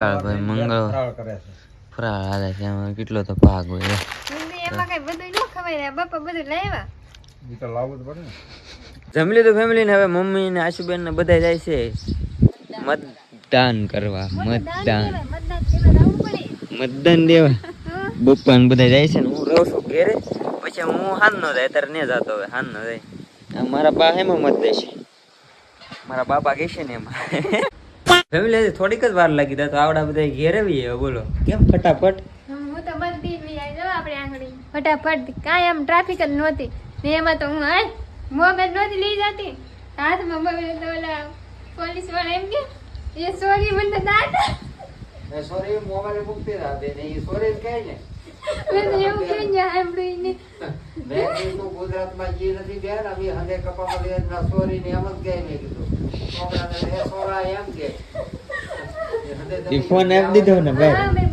ભાઈ મંગળ કરે છે ફરાળ હાલે છે એમાં કેટલો તો ભાગ હોય એમાં કઈ બધું ન ખવાય બાપા બધું લાવ્યા ઈ તો લાવવું જ પડે ને. જમી લીધું ફેમિલી ને હવે મમ્મી ને આશુબેન ને બધા જાય છે મતદાન કરવા મતદાન દેવા બપ્પા ને બધા જાય છે ને હું રહું છું ઘેરે પછી હું હાન નો જાય ત્યારે ને જતો હવે હાન નો જાય મારા બા એમાં મત દેશે મારા બાપા કહેશે ને એમાં ફેમિલી થોડીક જ વાર લાગી તો આવડા બધા ઘેર આવી બોલો કેમ ફટાફટ હું તો બધી બી આવી જાવ આપણે આંગળી ફટાફટ કાંઈ આમ ટ્રાફિક જ નહોતી ને એમાં તો હું હાલ મોબાઈલ નહોતી લઈ જતી હાથમાં મોબાઈલ તો ઓલા પોલીસ વાળા એમ કે એ સોરી મને દાદા સોરી મોબાઈલ મૂકતી રાખે ને ઈ સોરી કહે ને મેં તો એવું કહી ગયા સાંભળ્યું ને મેં કીધું ગુજરાતમાં જી નથી ગયા ને અમે હંડે કપામાં લઈએ ના સોરી ને એમ જ કહે મેં કીધું છોકરાને એ સોરા એમ કે ફોન આપી દીધો ને ભાઈ હા, મેં